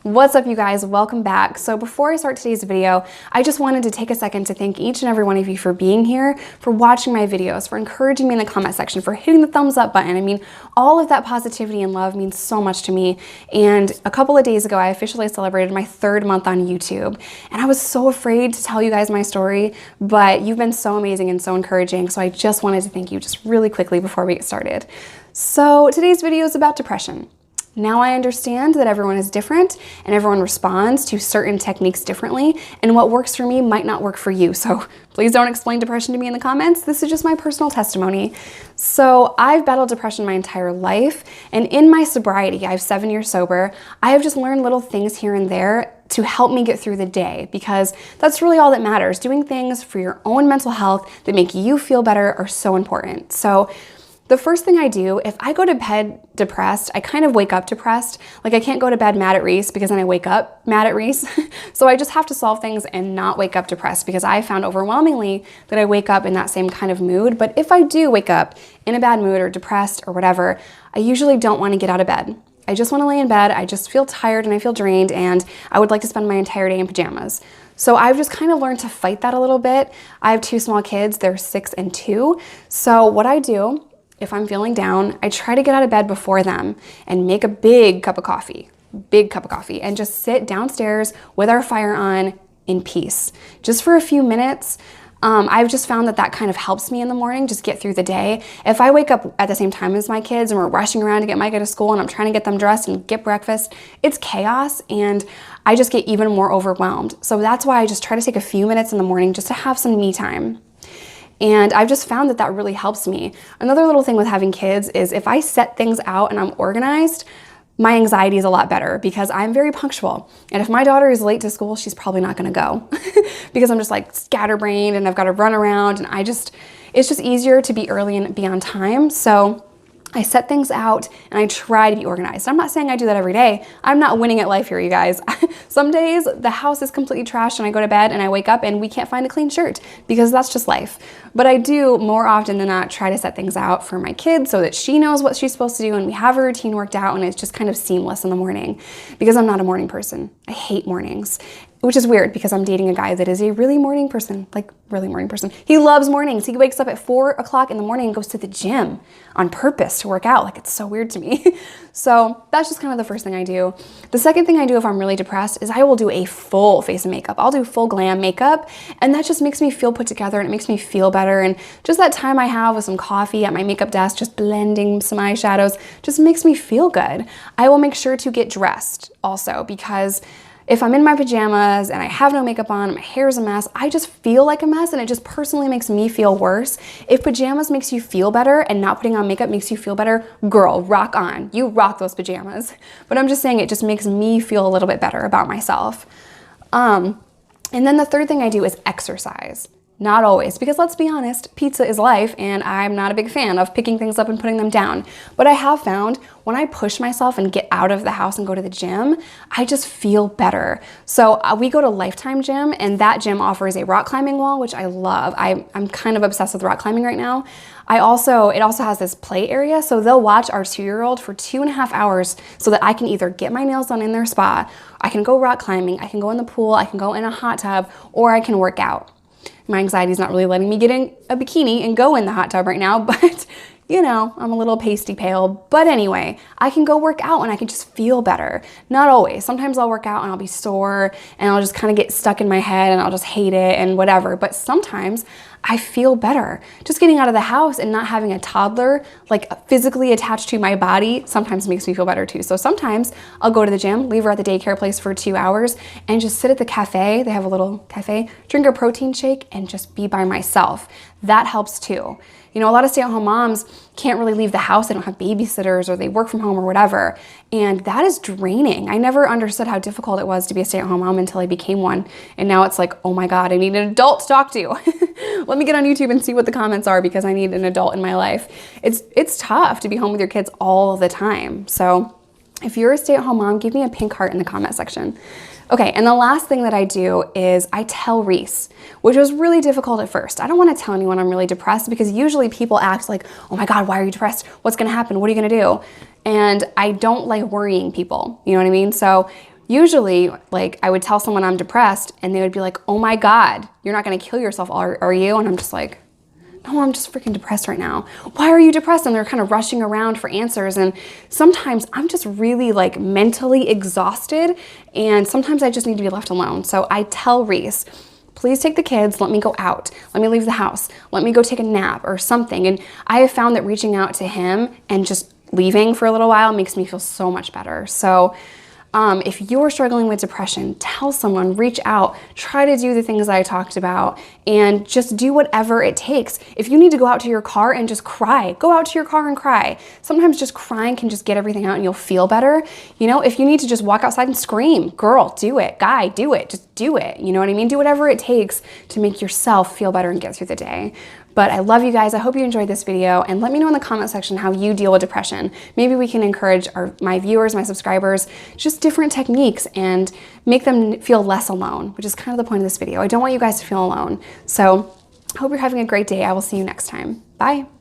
What's up, you guys? Welcome back. So before I start today's video, I just wanted to take a second to thank each and every one of you for being here, for watching my videos, for encouraging me in the comment section, for hitting the thumbs up button. I mean, all of that positivity and love means so much to me. And a couple of days ago, I officially celebrated my 3rd month on YouTube. And I was so afraid to tell you guys my story, but you've been so amazing and so encouraging. So I just wanted to thank you just really quickly before we get started. So today's video is about depression. Now I understand that everyone is different and everyone responds to certain techniques differently, and what works for me might not work for you. So please don't explain depression to me in the comments. This is just my personal testimony. So I've battled depression my entire life, and in my sobriety, I have 7 years sober, I have just learned little things here and there to help me get through the day, because that's really all that matters. Doing things for your own mental health that make you feel better are so important. So the first thing I do, if I go to bed depressed, I kind of wake up depressed. Like, I can't go to bed mad at Reese because then I wake up mad at Reese. So I just have to solve things and not wake up depressed, because I found overwhelmingly that I wake up in that same kind of mood. But if I do wake up in a bad mood or depressed or whatever, I usually don't want to get out of bed. I just want to lay in bed. I just feel tired and I feel drained, and I would like to spend my entire day in pajamas. So I've just kind of learned to fight that a little bit. I have 2 small kids. They're 6 and 2. So what I do, if I'm feeling down, I try to get out of bed before them and make a big cup of coffee, and just sit downstairs with our fire on in peace, just for a few minutes. I've just found that that kind of helps me in the morning, just get through the day. If I wake up at the same time as my kids and we're rushing around to get Micah to school and I'm trying to get them dressed and get breakfast, it's chaos and I just get even more overwhelmed. So that's why I just try to take a few minutes in the morning just to have some me time. And I've just found that that really helps me. Another little thing with having kids is if I set things out and I'm organized, my anxiety is a lot better because I'm very punctual. And if my daughter is late to school, she's probably not gonna go because I'm just like scatterbrained and I've got to run around, and it's just easier to be early and be on time. So I set things out and I try to be organized. I'm not saying I do that every day. I'm not winning at life here, you guys. Some days the house is completely trashed and I go to bed and I wake up and we can't find a clean shirt, because that's just life. But I do more often than not try to set things out for my kids so that she knows what she's supposed to do and we have a routine worked out, and it's just kind of seamless in the morning, because I'm not a morning person. I hate mornings. Which is weird because I'm dating a guy that is a really morning person, like really morning person. He loves mornings. He wakes up at 4 o'clock in the morning and goes to the gym on purpose to work out. Like, it's so weird to me. So that's just kind of the first thing I do. The second thing I do if I'm really depressed is I will do a full face of makeup. I'll do full glam makeup, and that just makes me feel put together and it makes me feel better. And just that time I have with some coffee at my makeup desk, just blending some eyeshadows, just makes me feel good. I will make sure to get dressed also, because if I'm in my pajamas and I have no makeup on, my hair's a mess, I just feel like a mess, and it just personally makes me feel worse. If pajamas makes you feel better and not putting on makeup makes you feel better, girl, rock on. You rock those pajamas. But I'm just saying, it just makes me feel a little bit better about myself. And then the third thing I do is exercise. Not always, because let's be honest, pizza is life, and I'm not a big fan of picking things up and putting them down. But I have found when I push myself and get out of the house and go to the gym, I just feel better. So we go to Lifetime Gym, and that gym offers a rock climbing wall, which I love. I'm kind of obsessed with rock climbing right now. It also has this play area, so they'll watch our 2-year-old for 2.5 hours so that I can either get my nails done in their spa, I can go rock climbing, I can go in the pool, I can go in a hot tub, or I can work out. My anxiety is not really letting me get in a bikini and go in the hot tub right now, but you know, I'm a little pasty pale. But anyway, I can go work out and I can just feel better. Not always. Sometimes I'll work out and I'll be sore and I'll just kind of get stuck in my head and I'll just hate it and whatever. But sometimes I feel better. Just getting out of the house and not having a toddler like physically attached to my body sometimes makes me feel better too. So sometimes I'll go to the gym, leave her at the daycare place for 2 hours, and just sit at the cafe. They have a little cafe, drink a protein shake, and just be by myself. That helps too. You know, a lot of stay-at-home moms can't really leave the house. They don't have babysitters or they work from home or whatever. And that is draining. I never understood how difficult it was to be a stay-at-home mom until I became one. And now it's like, oh my God, I need an adult to talk to. Let me get on YouTube and see what the comments are, because I need an adult in my life. It's tough to be home with your kids all the time. So if you're a stay-at-home mom, give me a pink heart in the comment section. Okay, and the last thing that I do is I tell Reese, which was really difficult at first. I don't want to tell anyone I'm really depressed, because usually people act like, oh my God, why are you depressed? What's gonna happen? What are you gonna do? And I don't like worrying people, you know what I mean? So Usually, like, I would tell someone I'm depressed and they would be like, oh my God, you're not gonna kill yourself, are you? And I'm just like, no, I'm just freaking depressed right now. Why are you depressed? And they're kind of rushing around for answers. And sometimes I'm just really like mentally exhausted, and sometimes I just need to be left alone. So I tell Reese, please take the kids, let me go out, let me leave the house, let me go take a nap or something. And I have found that reaching out to him and just leaving for a little while makes me feel so much better. So if you're struggling with depression, tell someone, reach out, try to do the things I talked about, and just do whatever it takes. If you need to go out to your car and just cry, go out to your car and cry. Sometimes just crying can just get everything out and you'll feel better. You know, if you need to just walk outside and scream, girl, do it. Guy, do it. Just do it. You know what I mean? Do whatever it takes to make yourself feel better and get through the day. But I love you guys. I hope you enjoyed this video, and let me know in the comment section how you deal with depression. Maybe we can encourage my viewers, my subscribers, just different techniques and make them feel less alone, which is kind of the point of this video. I don't want you guys to feel alone. So I hope you're having a great day. I will see you next time. Bye.